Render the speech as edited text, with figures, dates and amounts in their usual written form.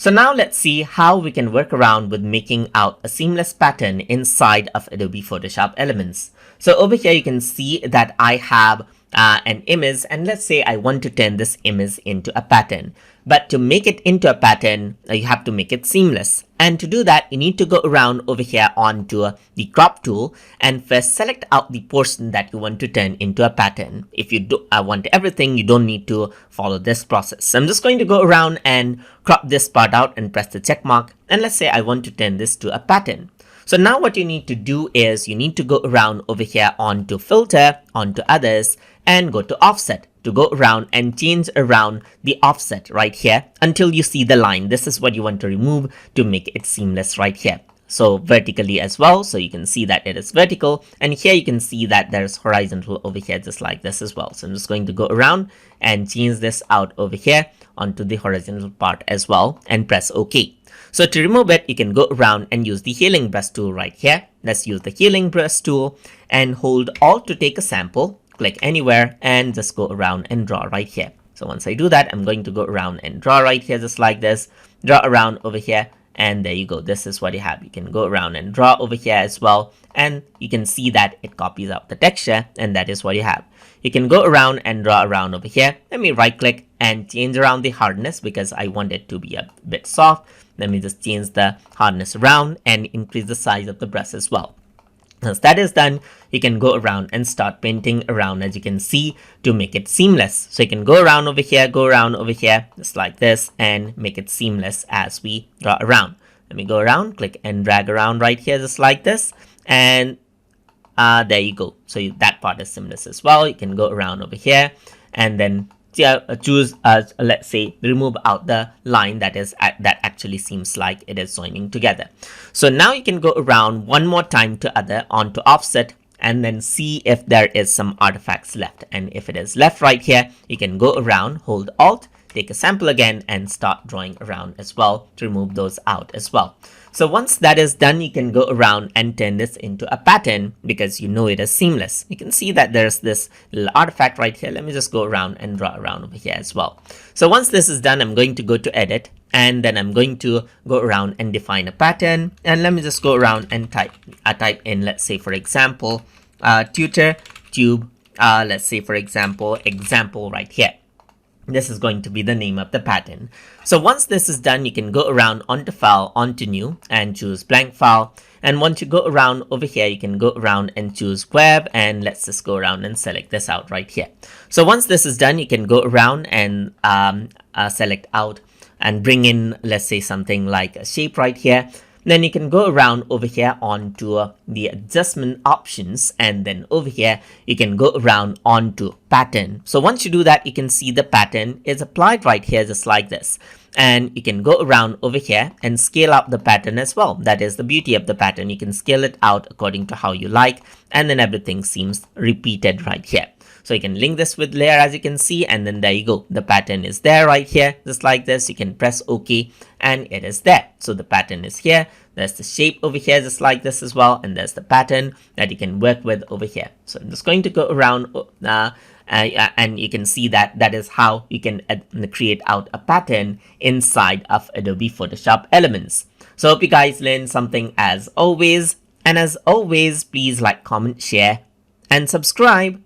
So now let's see how we can work around with making out a seamless pattern inside of Adobe Photoshop Elements. So over here you can see that I have an image, and let's say I want to turn this image into a pattern. But to make it into a pattern, you have to make it seamless. And to do that, you need to go around over here onto the crop tool and first select out the portion that you want to turn into a pattern. If you want everything, you don't need to follow this process. So I'm just going to go around and crop this part out and press the check mark. And let's say I want to turn this to a pattern. So now what you need to do is you need to go around over here onto filter, onto others, and go to offset to go around and change around the offset right here until you see the line. This is what you want to remove to make it seamless right here. So vertically as well, so you can see that it is vertical, and here you can see that there's horizontal over here just like this as well. So I'm just going to go around and change this out over here onto the horizontal part as well and press OK. So to remove it, you can go around and use the healing brush tool right here. Let's use the healing brush tool and hold Alt to take a sample, click anywhere, and just go around and draw right here. So once I do that, I'm going to go around and draw right here just like this, draw around over here, and there you go. This is what you have. You can go around and draw over here as well, and you can see that it copies out the texture, and that is what you have. You can go around and draw around over here. Let me right click and change around the hardness because I want it to be a bit soft. Let me just change the hardness around and increase the size of the brush as well. Once that is done, you can go around and start painting around, as you can see, to make it seamless. So you can go around over here, just like this, and make it seamless as we draw around. Let me go around, click and drag around right here, just like this, and there you go. So that part is seamless as well. You can go around over here and then choose let's say remove out the line that actually seems like it is joining together. So now you can go around one more time to other onto offset and then see if there is some artifacts left, and if it is left right here, you can go around, hold Alt, take a sample again, and start drawing around as well to remove those out as well. So once that is done, you can go around and turn this into a pattern because you know it is seamless. You can see that there's this little artifact right here. Let me just go around and draw around over here as well. So once this is done, I'm going to go to edit, and then I'm going to go around and define a pattern. And let me just go around and type in, let's say for example, tutor tube, let's say for example, example right here. This is going to be the name of the pattern. So once this is done, you can go around onto file, onto new, and choose blank file. And once you go around over here, you can go around and choose web, and let's just go around and select this out right here. So once this is done, you can go around and select out and bring in, let's say something like a shape right here. Then you can go around over here onto the adjustment options, and then over here you can go around onto pattern. So once you do that, you can see the pattern is applied right here just like this, and you can go around over here and scale up the pattern as well. That is the beauty of the pattern. You can scale it out according to how you like, and then everything seems repeated right here. So you can link this with layer, as you can see, and then there you go. The pattern is there right here, just like this. You can press OK, and it is there. So the pattern is here. There's the shape over here, just like this as well. And there's the pattern that you can work with over here. So I'm just going to go around and you can see that that is how you can create out a pattern inside of Adobe Photoshop Elements. So I hope you guys learned something as always. And as always, please like, comment, share, and subscribe.